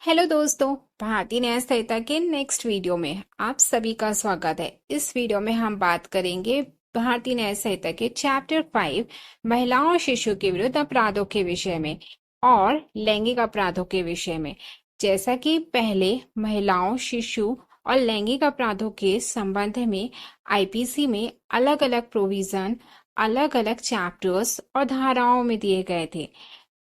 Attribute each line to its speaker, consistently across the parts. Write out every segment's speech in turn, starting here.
Speaker 1: Hello दोस्तों, भारतीय न्याय संहिता के नेक्स्ट वीडियो में आप सभी का स्वागत है। इस वीडियो में हम बात करेंगे भारतीय न्याय संहिता के चैप्टर 5 महिलाओं और शिशु के विरुद्ध अपराधों के विषय में और लैंगिक अपराधों के विषय में। जैसा कि पहले महिलाओं, शिशु और लैंगिक अपराधों के संबंध में आईपीसी में अलग अलग प्रोविजन, अलग अलग चैप्टर्स और धाराओं में दिए गए थे,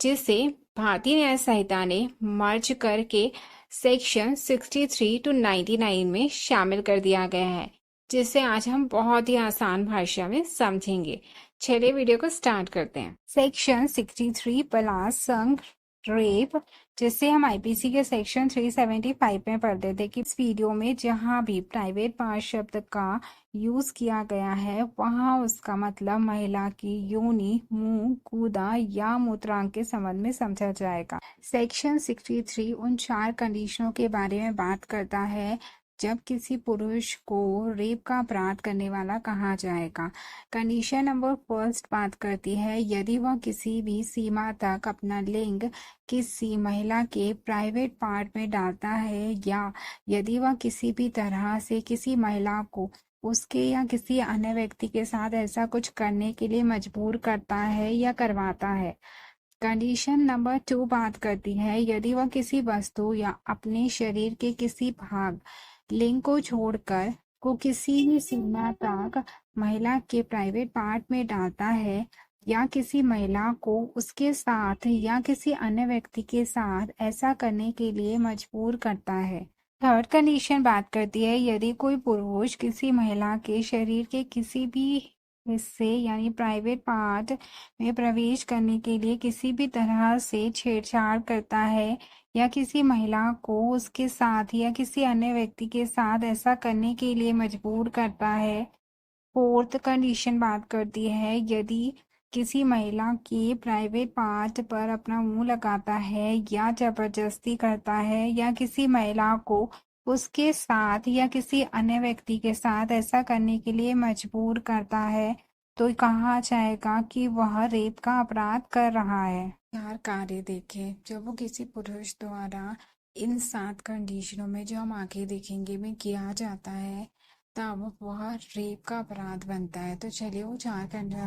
Speaker 1: जिसे भारतीय न्याय संहिता ने मर्ज करके सेक्शन 63 टू 99 में शामिल कर दिया गया है, जिसे आज हम बहुत ही आसान भाषा में समझेंगे। चलिए वीडियो को स्टार्ट करते हैं। सेक्शन 63 बलात्संग, रेप, जिसे हम आईपीसी के सेक्शन 375 में पढ़ते थे कि इस वीडियो में जहां भी प्राइवेट पार्ट शब्द का यूज किया गया है वहां उसका मतलब महिला की योनि, मुंह, गुदा या मूत्रांग के संबंध में समझा जाएगा। सेक्शन 63 उन 4 कंडीशनों के बारे में बात करता है जब किसी पुरुष को रेप का अपराध करने वाला कहा जाएगा। कंडीशन नंबर फर्स्ट बात करती है यदि वह किसी भी सीमा तक अपना लिंग किसी महिला के प्राइवेट पार्ट में डालता है या यदि वह किसी भी तरह से किसी महिला को उसके या किसी अन्य व्यक्ति के साथ ऐसा कुछ करने के लिए मजबूर करता है या करवाता है। कंडीशन नंबर 2 बात करती है यदि वह किसी वस्तु या अपने शरीर के किसी भाग, लिंग को छोड़कर को किसी भी सीमा तक महिला के प्राइवेट पार्ट में डालता है या किसी महिला को उसके साथ या किसी अन्य व्यक्ति के साथ ऐसा करने के लिए मजबूर करता है। थर्ड कंडीशन बात करती है यदि कोई पुरुष किसी महिला के शरीर के किसी भी हिस्से यानी प्राइवेट पार्ट में प्रवेश करने के लिए किसी भी तरह से छेड़छाड़ करता है या किसी महिला को उसके साथ या किसी अन्य व्यक्ति के साथ ऐसा करने के लिए मजबूर करता है। फोर्थ कंडीशन बात करती है यदि किसी महिला के प्राइवेट पार्ट पर अपना मुंह लगाता है या जबरदस्ती करता है या किसी महिला को उसके साथ या किसी अन्य व्यक्ति के साथ ऐसा करने के लिए मजबूर करता है तो कहा जाएगा कि वह रेप का अपराध कर रहा है। 4 कार्य देखें जब वो किसी पुरुष द्वारा इन 7 कंडीशनों में जो हम आगे देखेंगे में किया जाता है तब वह रेप का अपराध बनता है। तो चलिए वो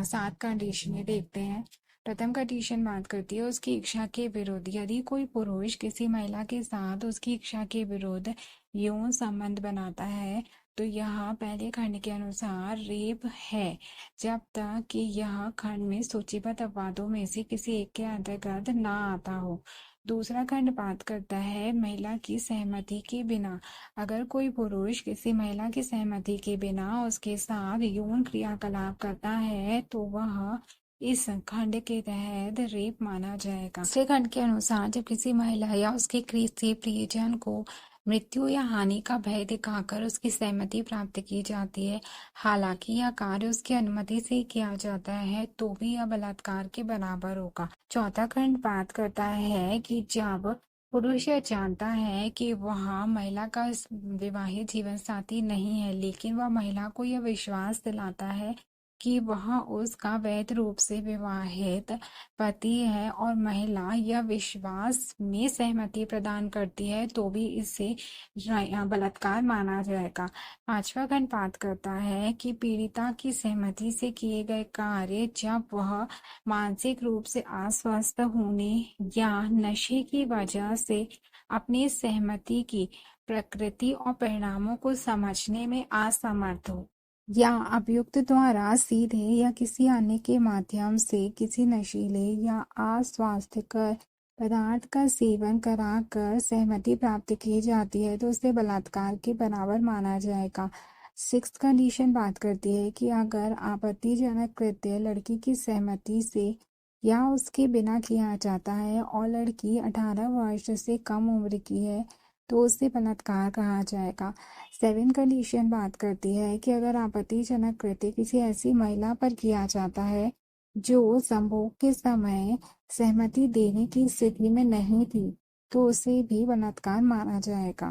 Speaker 1: 7 कंडीशनें देखते हैं। प्रथम कंडीशन बात करती है उसकी इच्छा के विरुद्ध। यदि कोई पुरुष किसी महिला के साथ उसकी इच्छा के विरुद्ध यौन संबंध बनाता है तो यह पहले खंड के अनुसार रेप है जब तक कि यह खंड में सूचीबद्ध अपवादों में से किसी एक के अंतर्गत ना आता हो। दूसरा खंड बात करता है महिला की सहमति के बिना। अगर कोई पुरुष किसी महिला की सहमति के बिना उसके साथ यौन क्रियाकलाप करता है तो वह इस खंड के तहत रेप माना जाएगा। तीसरे खंड के अनुसार जब किसी महिला या उसके किसी प्रियजन को मृत्यु या हानि का भय दिखाकर उसकी सहमति प्राप्त की जाती है, हालांकि यह कार्य उसकी अनुमति से किया जाता है, तो भी यह बलात्कार के बराबर होगा। चौथा खंड बात करता है कि जब पुरुष यह जानता है कि वह महिला का विवाहित जीवन साथी नहीं है, लेकिन वह महिला को यह विश्वास दिलाता है कि वह उसका वैध रूप से विवाहित पति है और महिला यह विश्वास में सहमति प्रदान करती है, तो भी इसे बलात्कार माना जाएगा। 5वां खंड बात करता है कि पीड़िता की सहमति से किए गए कार्य जब वह मानसिक रूप से अस्वस्थ होने या नशे की वजह से अपनी सहमति की प्रकृति और परिणामों को समझने में असमर्थ हो या अभियुक्त द्वारा सीधे या किसी अन्य के माध्यम से किसी नशीले या अस्वास्थ्यकर पदार्थ का सेवन कराकर सहमति प्राप्त की जाती है तो उसे बलात्कार के बराबर माना जाएगा। 6th कंडीशन बात करती है कि अगर आपत्तिजनक कृत्य लड़की की सहमति से या उसके बिना किया जाता है और लड़की 18 वर्ष से कम उम्र की है तो उसे बलात्कार कहा जाएगा। 7 कंडीशन बात करती है कि अगर आपत्तिजनक कृत्य किसी ऐसी महिला पर किया जाता है जो संभोग के समय सहमति देने की स्थिति में नहीं थी तो उसे भी बलात्कार माना जाएगा।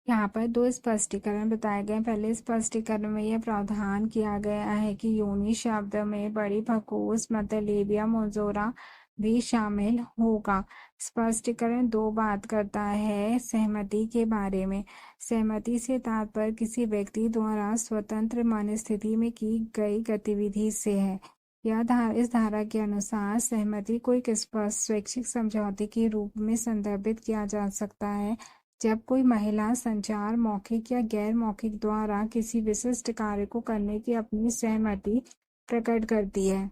Speaker 1: यहाँ पर 2 स्पष्टीकरण बताए गए। पहले स्पष्टीकरण में यह प्रावधान किया गया है कि योनि शब्द में बड़ी भकूस, मतलेबिया, मोजोरा भी शामिल होगा। स्पष्टीकरण 2 बात करता है सहमति के बारे में। सहमति से तात्पर्य किसी व्यक्ति द्वारा स्वतंत्र मनस्थिति में की गई गतिविधि से है। इस धारा के अनुसार सहमति को एक स्पष्ट स्वैच्छिक समझौते के रूप में संदर्भित किया जा सकता है जब कोई महिला संचार मौखिक या गैर मौखिक द्वारा किसी विशिष्ट कार्य को करने की अपनी सहमति प्रकट करती है।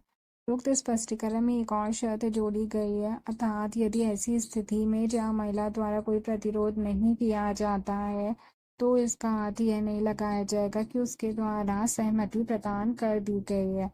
Speaker 1: उक्त स्पष्टीकरण में एक और शर्त जोड़ी गई है, अर्थात यदि ऐसी स्थिति में जहां महिला द्वारा कोई प्रतिरोध नहीं किया जाता है तो इसका अर्थ यह नहीं लगाया जाएगा कि उसके द्वारा सहमति प्रदान कर दी गई है।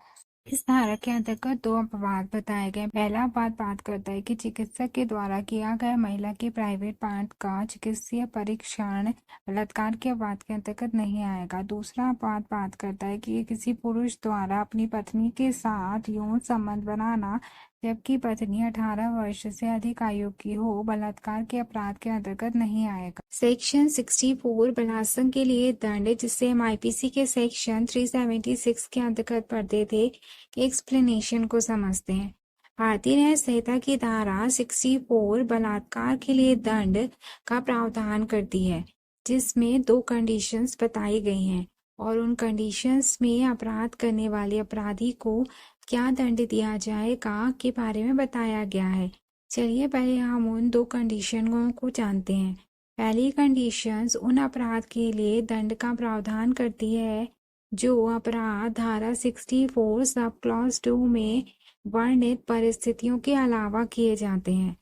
Speaker 1: इस धारा के अंतर्गत 2 अपवाद बताए गए। पहला अपवाद बात करता है कि चिकित्सक के द्वारा किया गया महिला के प्राइवेट पार्ट का चिकित्सीय परीक्षण बलात्कार के अपवाद के अंतर्गत नहीं आएगा। दूसरा अपवाद बात करता है कि किसी पुरुष द्वारा अपनी पत्नी के साथ यौन संबंध बनाना जबकि पत्नी 18 वर्ष से अधिक आयु की हो, बलात्कार के अपराध के अंतर्गत नहीं आएगा। सेक्शन 64 बलात्कार के लिए दंड, जिसे हम आईपीसी के सेक्शन 376 के अंतर्गत पढ़ते थे, के एक्सप्लेनेशन को समझते हैं। भारतीय न्याय संहिता की धारा 64 बलात्कार के लिए दंड का प्रावधान करती है, जिसमें 2 कंडीशंस बताई गई हैं और उन कंडीशंस में अपराध करने वाले अपराधी को क्या दंड दिया जाएगा के बारे में बताया गया है। चलिए पहले हम उन 2 कंडीशनों को जानते हैं। पहली कंडीशंस उन अपराध के लिए दंड का प्रावधान करती है जो अपराध धारा 64 सब क्लॉज 2 में वर्णित परिस्थितियों के अलावा किए जाते हैं।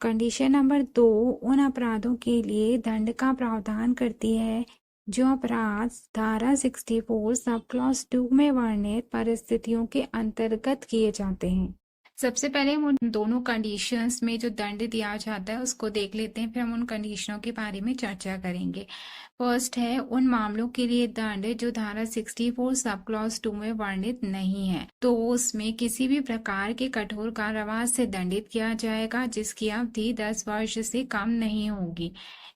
Speaker 1: कंडीशन नंबर 2 उन अपराधों के लिए दंड का प्रावधान करती है जो अपराध धारा 64 सब क्लॉज 2 में वर्णित परिस्थितियों के अंतर्गत किए जाते हैं। सबसे पहले हम उन दोनों कंडीशंस में जो दंड दिया जाता है उसको देख लेते हैं, फिर हम उन कंडीशनों के बारे में चर्चा करेंगे। फर्स्ट है उन मामलों के लिए दंड जो धारा 64 सब क्लॉज 2 में वर्णित नहीं है, तो उसमें किसी भी प्रकार के कठोर कारावास से दंडित किया जाएगा जिसकी अवधि 10 वर्ष से कम नहीं होगी,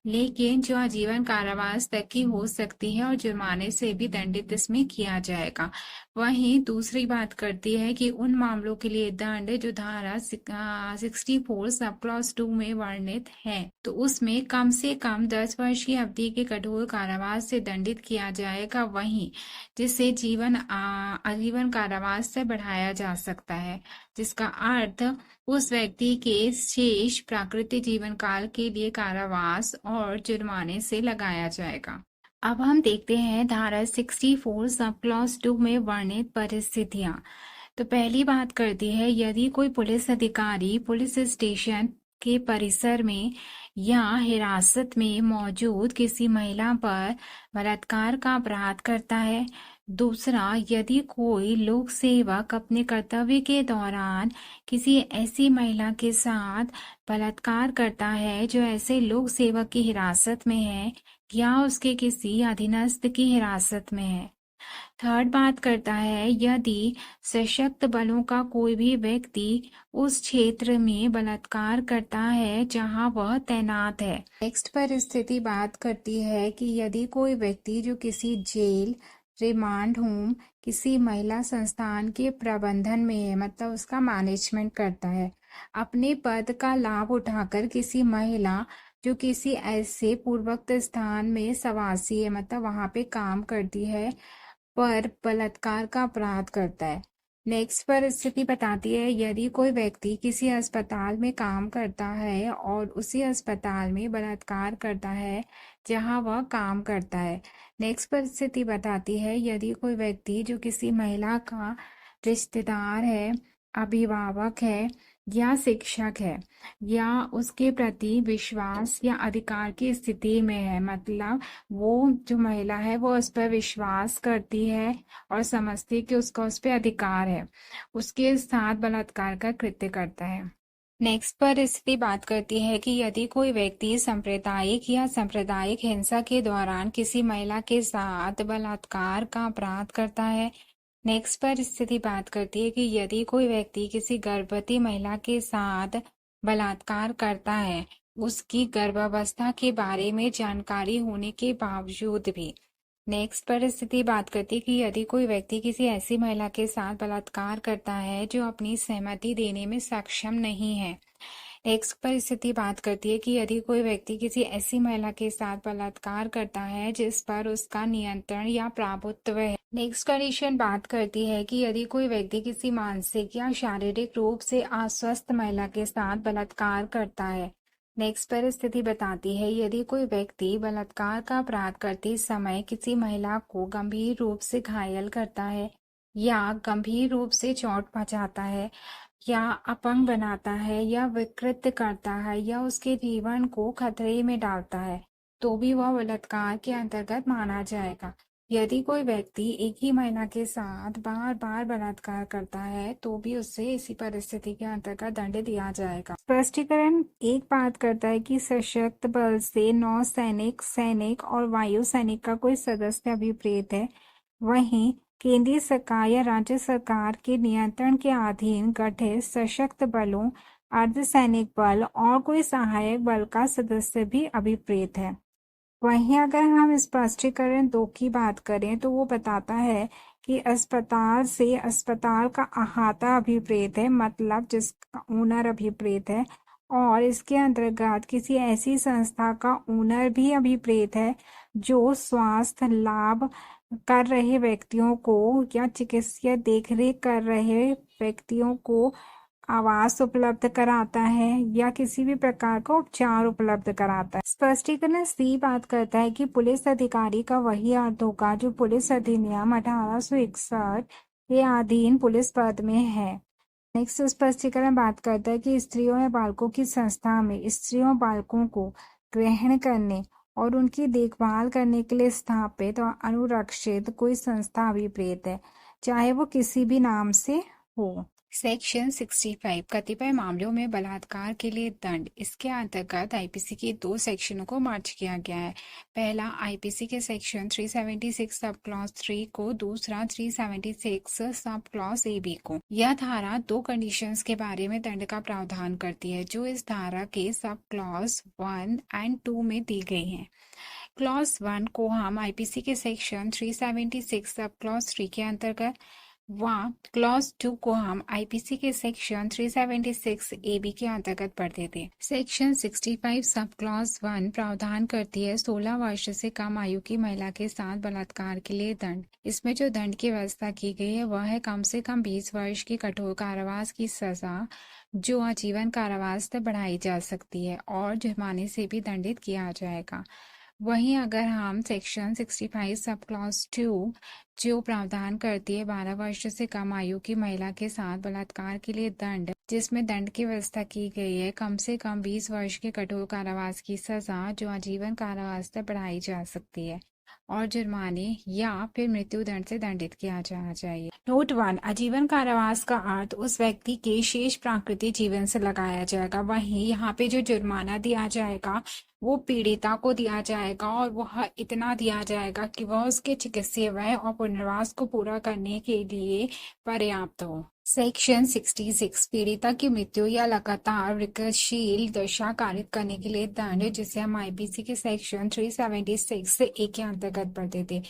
Speaker 1: लेकिन जो आजीवन कारावास तक की हो सकती है और जुर्माने से भी दंडित इसमें किया जाएगा। वहीं दूसरी बात करती है कि उन मामलों के लिए दंड जो धारा 64 सब क्लॉज 2 में वर्णित है, तो उसमें कम से कम 10 वर्ष की अवधि के कठोर कारावास से दंडित किया जाएगा, वहीं जिसे आजीवन कारावास से बढ़ाया जा सकता है, जिसका अर्थ उस व्यक्ति के शेष प्राकृतिक जीवन काल के लिए कारावास और जुर्माने से लगाया जाएगा। अब हम देखते हैं धारा 64 सब क्लॉज 2 में वर्णित परिस्थितियां। तो पहली बात करती है यदि कोई पुलिस अधिकारी पुलिस स्टेशन के परिसर में या हिरासत में मौजूद किसी महिला पर बलात्कार का अपराध करता है। दूसरा, यदि कोई लोक सेवक अपने कर्तव्य के दौरान किसी ऐसी महिला के साथ बलात्कार करता है जो ऐसे लोक सेवक की हिरासत में है या उसके किसी अधीनस्थ की हिरासत में है। थर्ड बात करता है यदि सशक्त बलों का कोई भी व्यक्ति उस क्षेत्र में बलात्कार करता है जहां वह तैनात है। नेक्स्ट परिस्थिति बात करती है कि यदि कोई व्यक्ति जो किसी जेल, रिमांड होम, किसी महिला संस्थान के प्रबंधन में है, मतलब उसका मैनेजमेंट करता है, अपने पद का लाभ उठाकर किसी महिला जो किसी ऐसे पूर्वोक्त स्थान में सवासी है, मतलब वहां पे काम करती है, पर बलात्कार का अपराध करता है। नेक्स्ट परिस्थिति बताती है यदि कोई व्यक्ति किसी अस्पताल में काम करता है और उसी अस्पताल में बलात्कार करता है जहां वह काम करता है। नेक्स्ट परिस्थिति बताती है यदि कोई व्यक्ति जो किसी महिला का रिश्तेदार है, अभिभावक है या शिक्षक है या उसके प्रति विश्वास या अधिकार की स्थिति में है, मतलब वो जो महिला है वो उस पर विश्वास करती है और समझती है कि उसका उस पर अधिकार है, उसके साथ बलात्कार का कृत्य करता है। नेक्स्ट परिस्थिति बात करती है कि यदि कोई व्यक्ति सांप्रदायिक या सांप्रदायिक हिंसा के दौरान किसी महिला के साथ बलात्कार का अपराध करता है। नेक्स्ट परिस्थिति बात करती है कि यदि कोई व्यक्ति किसी गर्भवती महिला के साथ बलात्कार करता है, उसकी गर्भावस्था के बारे में जानकारी होने के बावजूद भी। नेक्स्ट परिस्थिति बात करती है कि यदि कोई व्यक्ति किसी ऐसी महिला के साथ बलात्कार करता है जो अपनी सहमति देने में सक्षम नहीं है। नेक्स्ट परिस्थिति बात करती है कि यदि कोई व्यक्ति किसी ऐसी महिला के साथ बलात्कार करता है जिस पर उसका नियंत्रण या प्रभुत्व है। नेक्स्ट कंडीशन बात करती है कि यदि कोई व्यक्ति किसी मानसिक या शारीरिक रूप से अस्वस्थ महिला के साथ बलात्कार करता है। नेक्स्ट परिस्थिति बताती है यदि कोई व्यक्ति बलात्कार का अपराध करते समय किसी महिला को गंभीर रूप से घायल करता है या गंभीर रूप से चोट पहुंचाता है या अपंग बनाता है या विकृत करता है या उसके जीवन को खतरे में डालता है तो भी वह बलात्कार के अंतर्गत माना जाएगा। यदि कोई व्यक्ति एक ही महिला के साथ बार बार बलात्कार करता है तो भी उससे इसी परिस्थिति के अंतर्गत दंड दिया जाएगा। स्पष्टीकरण एक बात करता है कि सशस्त्र बल से नौसैनिक, सैनिक और वायु सैनिक का कोई सदस्य अभिप्रेत है, वहीं केंद्रीय सरकार या राज्य सरकार के नियंत्रण के अधीन गठित सशस्त्र बलों, अर्धसैनिक बल और कोई सहायक बल का सदस्य भी अभिप्रेत है। वहीं अगर हम स्पष्टीकरण 2 की बात करें तो वो बताता है कि अस्पताल से अस्पताल का अहाता अभिप्रेत है, मतलब जिसका ओनर अभिप्रेत है, और इसके अंतर्गत किसी ऐसी संस्था का ओनर भी अभिप्रेत है जो स्वास्थ्य लाभ कर रहे व्यक्तियों को या चिकित्सीय देखरेख कर रहे व्यक्तियों को आवास उपलब्ध कराता है या किसी भी प्रकार का उपचार उपलब्ध कराता है। स्पष्टीकरण सी बात करता है कि पुलिस अधिकारी का वही अर्थ होगा जो पुलिस अधिनियम 1861 के अधीन पुलिस पद में है। नेक्स्ट स्पष्टीकरण बात करता है कि स्त्रियों या बालकों की संस्था में स्त्रियों बालकों को ग्रहण करने और उनकी देखभाल करने के लिए स्थापित और अनुरक्षित कोई संस्था अभिप्रेत है, चाहे वो किसी भी नाम से हो। सेक्शन 65 कतिपय मामलों में बलात्कार के लिए दंड। इसके अंतर्गत आईपीसी के 2 सेक्शनों को मर्ज किया गया है। पहला आईपीसी के सेक्शन 376 सब क्लॉज 3 को, दूसरा 376 सब क्लॉज AB को। यह धारा 2 कंडीशंस के बारे में दंड का प्रावधान करती है जो इस धारा के सब क्लॉज 1 और 2 में दी गई है। क्लॉज 1 को हम आईपीसी के सेक्शन 376 सब क्लॉज 3 के अंतर्गत व क्लॉज 2 को हम आईपीसी के सेक्शन 376 AB के अंतर्गत पढ़ते थे। सेक्शन 65 सब क्लॉज 1 प्रावधान करती है 16 वर्ष से कम आयु की महिला के साथ बलात्कार के लिए दंड। इसमें जो दंड की व्यवस्था की गई है वह है कम से कम 20 वर्ष की कठोर कारावास की सजा जो आजीवन कारावास तक बढ़ाई जा सकती है और जुर्माने से भी दंडित किया जाएगा। वहीं अगर हम सेक्शन 65 सब क्लॉज 2 जो प्रावधान करती है 12 वर्ष से कम आयु की महिला के साथ बलात्कार के लिए दंड, जिसमें दंड की व्यवस्था की गई है कम से कम 20 वर्ष के कठोर कारावास की सजा जो आजीवन कारावास तक बढ़ाई जा सकती है और जुर्माने या फिर मृत्यु दंड से दंडित किया जाना चाहिए। नोट 1 आजीवन कारावास का अर्थ उस व्यक्ति के शेष प्राकृतिक जीवन से लगाया जाएगा। वहीं यहाँ पे जो जुर्माना दिया जाएगा वो पीड़िता को दिया जाएगा और वह इतना दिया जाएगा कि वह उसके चिकित्सीय व्यय और पुनर्वास को पूरा करने के लिए पर्याप्त हो। सेक्शन 66 पीड़िता की मृत्यु या लगातार विकृतशील दशा कारित करने के लिए दंड, जिसे हम आईपीसी के सेक्शन 376 से A के अंतर्गत पढ़ते थे।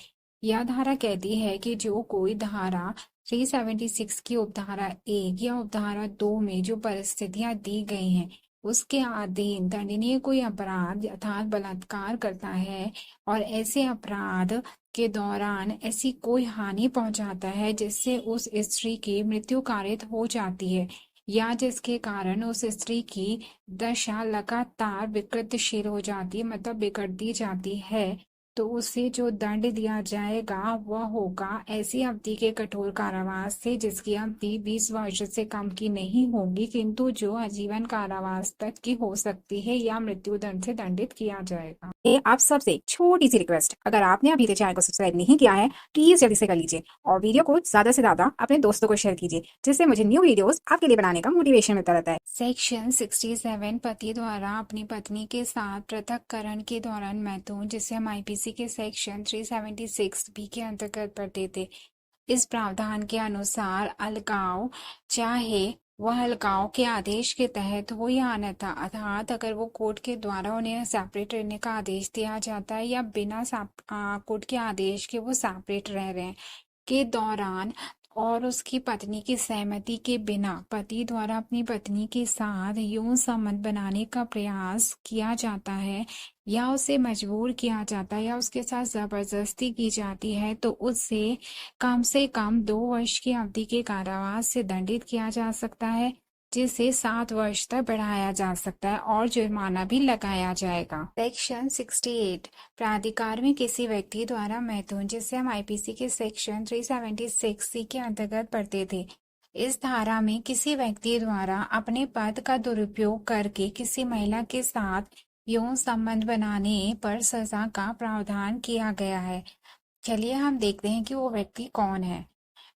Speaker 1: यह धारा कहती है कि जो कोई धारा 376 की उपधारा 1 या उपधारा 2 में जो परिस्थितियां दी गई हैं उसके अधीन दंडनीय कोई अपराध अर्थात बलात्कार करता है और ऐसे अपराध के दौरान ऐसी कोई हानि पहुंचाता है जिससे उस स्त्री की मृत्यु कारित हो जाती है या जिसके कारण उस स्त्री की दशा लगातार विकृतशील हो जाती है, मतलब बिगड़ती जाती है, तो उसे जो दंड दिया जाएगा वह होगा ऐसी अवधि के कठोर कारावास से जिसकी अवधि 20 वर्ष से कम की नहीं होगी किंतु जो आजीवन कारावास तक की हो सकती है या मृत्यु दंड से दंडित किया जाएगा। आप सबसे एक छोटी सी रिक्वेस्ट, अगर आपने अभी तक चैनल को सब्सक्राइब नहीं किया है प्लीज जल्दी से कर लीजिए और वीडियो को ज्यादा से ज्यादा अपने दोस्तों को शेयर कीजिए जिससे मुझे न्यू वीडियोस आपके लिए बनाने का मोटिवेशन मिलता रहता है। सेक्शन 67 पति द्वारा अपनी पत्नी के साथ पृथककरण के दौरान मैथुन, जिसे हम आईपीसी के सेक्शन 376 B के अंतर्गत पढ़ते थे। इस प्रावधान के अनुसार अलगाव चाहे वह अलगाव के आदेश के तहत हो या अन्यथा, अर्थात अगर वो कोर्ट के द्वारा उन्हें सेपरेट रहने का आदेश दिया जाता है या बिना कोर्ट के आदेश के वो सेपरेट रह रहे हैं के दौरान और उसकी पत्नी की सहमति के बिना पति द्वारा अपनी पत्नी के साथ यौन संबंध बनाने का प्रयास किया जाता है या उसे मजबूर किया जाता है या उसके साथ जबरदस्ती की जाती है, तो उससे कम 2 वर्ष की अवधि के कारावास से दंडित किया जा सकता है, जिसे 7 वर्ष तक बढ़ाया जा सकता है और जुर्माना भी लगाया जाएगा। सेक्शन 68 प्राधिकार में किसी व्यक्ति द्वारा मैथुन, जिसे हम आईपीसी के सेक्शन 376 सी के अंतर्गत पढ़ते थे। इस धारा में किसी व्यक्ति द्वारा अपने पद का दुरुपयोग करके किसी महिला के साथ यौन संबंध बनाने पर सजा का प्रावधान किया गया है। चलिए हम देखते हैं कि वो व्यक्ति कौन है।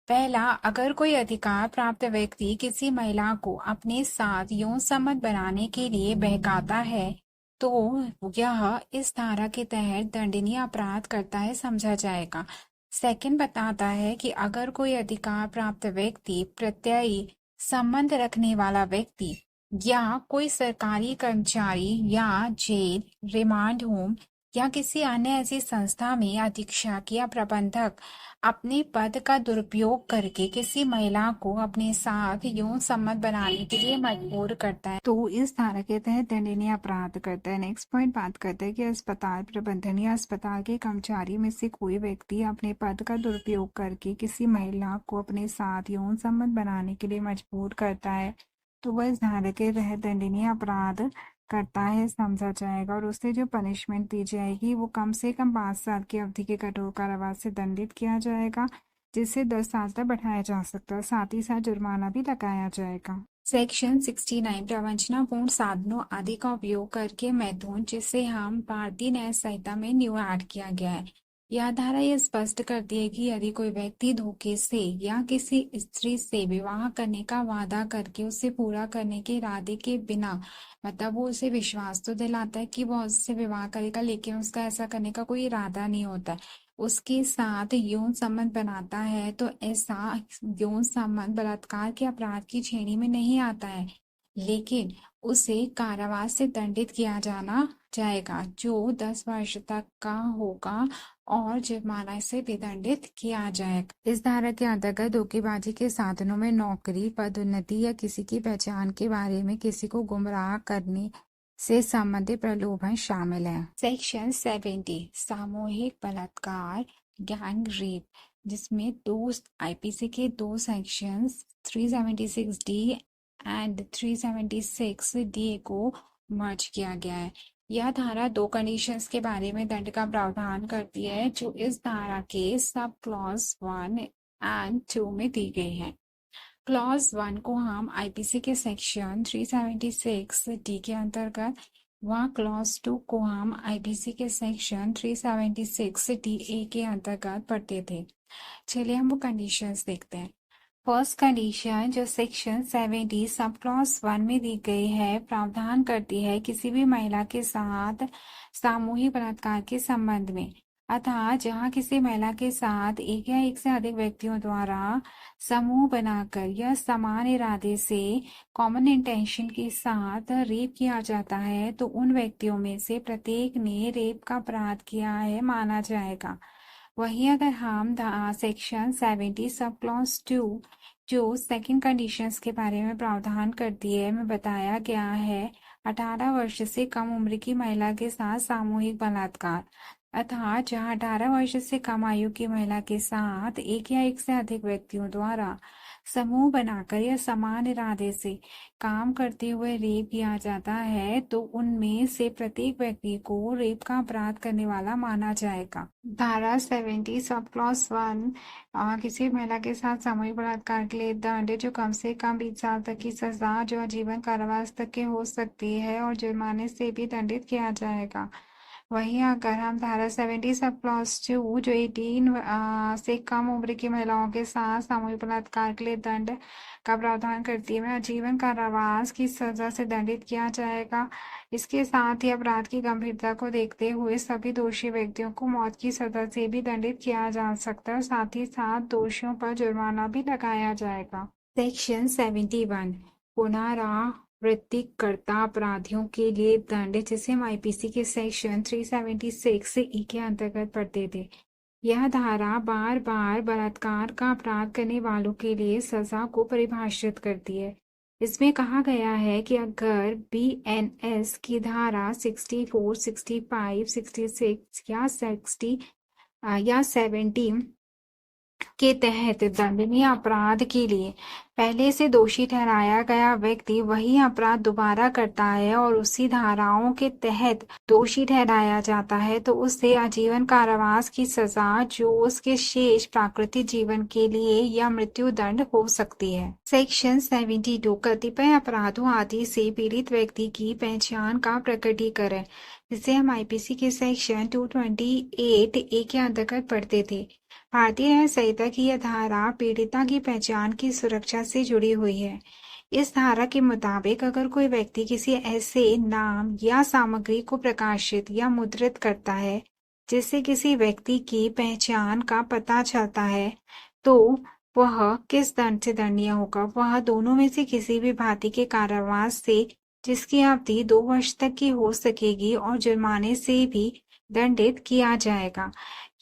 Speaker 1: पहला, अगर कोई अधिकार प्राप्त व्यक्ति किसी महिला को अपने साथ यौन संबंध बनाने के लिए बहकाता है तो यह इस धारा के तहत दंडनीय अपराध करता है समझा जाएगा। सेकंड बताता है कि अगर कोई अधिकार प्राप्त व्यक्ति प्रत्ययी संबंध रखने वाला व्यक्ति या कोई सरकारी कर्मचारी या जेल, रिमांड होम या किसी अन्य ऐसी संस्था में अधीक्षक या प्रबंधक अपने पद का दुरुपयोग करके किसी महिला को अपने साथ यौन संबंध बनाने के लिए मजबूर करता है तो इस धारा के तहत दंडनीय अपराध करता है। नेक्स्ट पॉइंट बात करता है कि अस्पताल प्रबंधन या अस्पताल के कर्मचारी में से कोई व्यक्ति अपने पद का दुरुपयोग करके किसी महिला को अपने साथ यौन संबंध बनाने के लिए मजबूर करता है तो वह इस धारा के तहत दंडनीय अपराध करता है समझा जाएगा और उसे जो पनिशमेंट दी जाएगी वो कम से कम 5 साल की अवधि के कठोर कारावास से दंडित किया जाएगा, जिसे 10 साल तक बढ़ाया जा सकता है। साथ ही साथ जुर्माना भी लगाया जाएगा। सेक्शन 69 प्रवंचनापूर्ण साधनों आदि का उपयोग करके मैथुन, जिसे हम भारतीय न्याय संहिता में न्यू ऐड किया गया है। यह धारा यह स्पष्ट करती है कि यदि कोई व्यक्ति धोखे से या किसी स्त्री से विवाह करने का वादा करके उसे पूरा करने के इरादे के बिना, मतलब वो उसे विश्वास तो दिलाता है कि वो उससे विवाह करेगा लेकिन उसका ऐसा करने का कोई इरादा नहीं होता है, उसके साथ यौन संबंध बनाता है तो ऐसा यौन संबंध बलात्कार के अपराध की श्रेणी में नहीं आता है, लेकिन उसे कारावास से दंडित किया जाना जाएगा जो 10 वर्ष तक का होगा और जुर्माना से भी दंडित किया जाएगा। इस धारा के अंतर्गत धोखेबाजी के साधनों में नौकरी, पदोन्नति या किसी की पहचान के बारे में किसी को गुमराह करने से संबंधित प्रलोभन शामिल है। सेक्शन 70 सामूहिक बलात्कार, गैंग रेप, जिसमें दो आईपीसी के 2 सेक्शंस 376 डी एंड 376 डी को मर्ज किया गया है। यह धारा 2 कंडीशंस के बारे में दंड का प्रावधान करती है जो इस धारा के सब क्लॉज 1 एंड 2 में दी गई है। क्लॉज 1 को हम आईपीसी के सेक्शन 376 डी के अंतर्गत, वहाँ क्लॉज 2 को हम आईपीसी के सेक्शन 376 डी ए के अंतर्गत पढ़ते थे। चलिए हम वो कंडीशंस देखते हैं। फर्स्ट कंडीशन जो सेक्शन 70 सब क्लॉज 1 में दी गई है प्रावधान करती है किसी भी महिला के साथ सामूहिक बलात्कार के संबंध में, अतः जहां किसी महिला के साथ एक या एक से अधिक व्यक्तियों द्वारा समूह बनाकर या समान इरादे से कॉमन इंटेंशन के साथ रेप किया जाता है तो उन व्यक्तियों में से प्रत्येक ने रेप का अपराध किया है माना जाएगा। वहीं अगर हम सेक्शन 70 सब क्लॉज 2 जो सेकंड कंडीशंस के बारे में प्रावधान करती है में बताया गया है 18 वर्ष से कम उम्र की महिला के साथ सामूहिक बलात्कार, अतः जहां 18 वर्ष से कम आयु की महिला के साथ एक या एक से अधिक व्यक्तियों द्वारा समूह बनाकर या समान इरादे से काम करते हुए रेप किया जाता है तो उनमें से प्रत्येक व्यक्ति को रेप का अपराध करने वाला माना जाएगा। धारा 70 सब क्लॉज 1 किसी महिला के साथ सामूहिक बलात्कार के लिए दंड जो कम से कम 20 साल तक की सजा जो आजीवन कारावास तक के हो सकती है और जुर्माने से भी दंडित किया जाएगा। वहीं अगर हम धारा 70 सब क्लॉज 2 जो 18 से कम उम्र की महिलाओं के साथ सामूहिक बलात्कार के लिए दंड का प्रावधान करती है, आजीवन कारावास की सजा से दंडित किया जाएगा। इसके साथ ही अपराध की गंभीरता को देखते हुए सभी दोषी व्यक्तियों को मौत की सजा से भी दंडित किया जा सकता है और साथ ही साथ दोषियों पर जुर्माना भी लगाया जाएगा। सेक्शन 71 पुनरावृत्तिकर्ता अपराधियों के लिए दंड, जिसे हम आईपीसी के सेक्शन 376 ई के अंतर्गत पढ़ते थे। यह धारा बार बार बलात्कार का अपराध करने वालों के लिए सजा को परिभाषित करती है। इसमें कहा गया है कि अगर बीएनएस की धारा 64, 65, 66 या 60 या 70 के तहत दंडनीय अपराध के लिए पहले से दोषी ठहराया गया व्यक्ति वही अपराध दोबारा करता है और उसी धाराओं के तहत दोषी ठहराया जाता है, तो उसे आजीवन कारावास की सजा, जो उसके शेष प्राकृतिक जीवन के लिए या मृत्यु दंड हो सकती है। सेक्शन 72 कतिपय अपराधों आदि से पीड़ित व्यक्ति की पहचान का प्रकटीकरण, जिसे हम आईपीसी के सेक्शन 228 ए के अंतर्गत पढ़ते थे। भारतीय न्याय संहिता की यह धारा पीड़िता की पहचान की सुरक्षा से जुड़ी हुई है। इस धारा के मुताबिक अगर कोई व्यक्ति किसी ऐसे नाम या सामग्री को प्रकाशित या मुद्रित करता है जिससे किसी व्यक्ति की पहचान का पता चलता है, तो वह किस दंड से दंडनीय होगा? वह दोनों में से किसी भी भांति के कारावास से, जिसकी अवधि 2 वर्ष तक की हो सकेगी, और जुर्माने से भी दंडित किया जाएगा।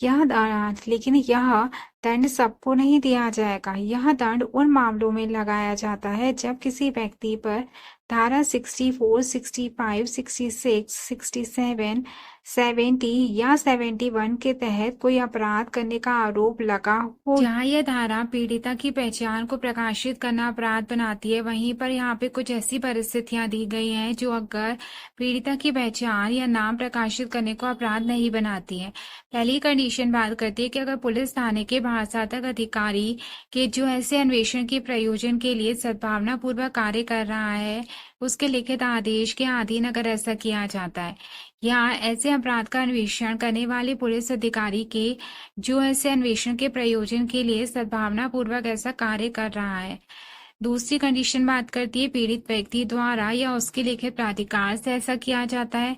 Speaker 1: लेकिन यह दंड सबको नहीं दिया जाएगा। यह दंड उन मामलों में लगाया जाता है जब किसी व्यक्ति पर धारा 64, 65, 66, 67, 70 या 71 के तहत कोई अपराध करने का आरोप लगा हो। जहाँ यह धारा पीड़िता की पहचान को प्रकाशित करना अपराध बनाती है, वहीं पर यहाँ पे कुछ ऐसी परिस्थितियां दी गई हैं जो अगर पीड़िता की पहचान या नाम प्रकाशित करने को अपराध नहीं बनाती है। पहली कंडीशन बात करती है कि अगर पुलिस थाने के महासातक अधिकारी के जो ऐसे अन्वेषण के प्रयोजन के लिए सद्भावना पूर्वक कार्य कर रहा है, उसके लिखित आदेश के अधीन अगर ऐसा किया जाता है, या ऐसे अपराध का अन्वेषण करने वाले पुलिस अधिकारी के जो ऐसे अन्वेषण के प्रयोजन के लिए सद्भावना पूर्वक ऐसा कार्य कर रहा है। दूसरी कंडीशन बात करती है पीड़ित व्यक्ति द्वारा या उसके लिखित प्राधिकार से ऐसा किया जाता है।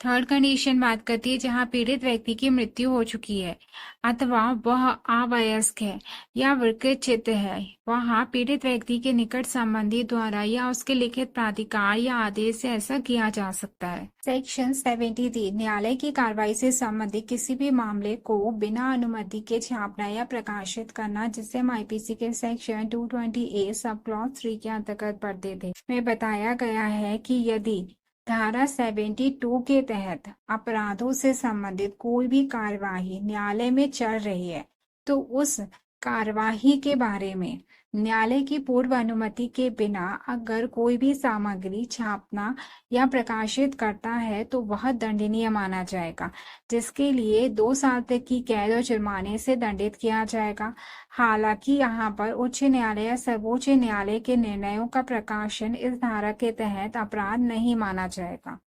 Speaker 1: थर्ड कंडीशन बात करती है जहां पीड़ित व्यक्ति की मृत्यु हो चुकी है अथवा वह अवयस्क है या विकृत है, वहां पीड़ित व्यक्ति के निकट संबंधी द्वारा या उसके लिखित प्राधिकार या आदेश से ऐसा किया जा सकता है। सेक्शन 73 न्यायालय की कार्रवाई से संबंधित किसी भी मामले को बिना अनुमति के छापना या प्रकाशित करना, जिसे हम आईपीसी के सेक्शन 228 सब क्लॉज 3 के अंतर्गत पढ़ते थे। इसमें बताया गया है कि यदि धारा 72 के तहत अपराधों से संबंधित कोई भी कार्यवाही न्यायालय में चल रही है, तो उस कार्यवाही के बारे में न्यायालय की पूर्व अनुमति के बिना अगर कोई भी सामग्री छापना या प्रकाशित करता है तो वह दंडनीय माना जाएगा, जिसके लिए 2 साल तक की कैद और जुर्माने से दंडित किया जाएगा। हालांकि यहाँ पर उच्च न्यायालय या सर्वोच्च न्यायालय के निर्णयों का प्रकाशन इस धारा के तहत अपराध नहीं माना जाएगा।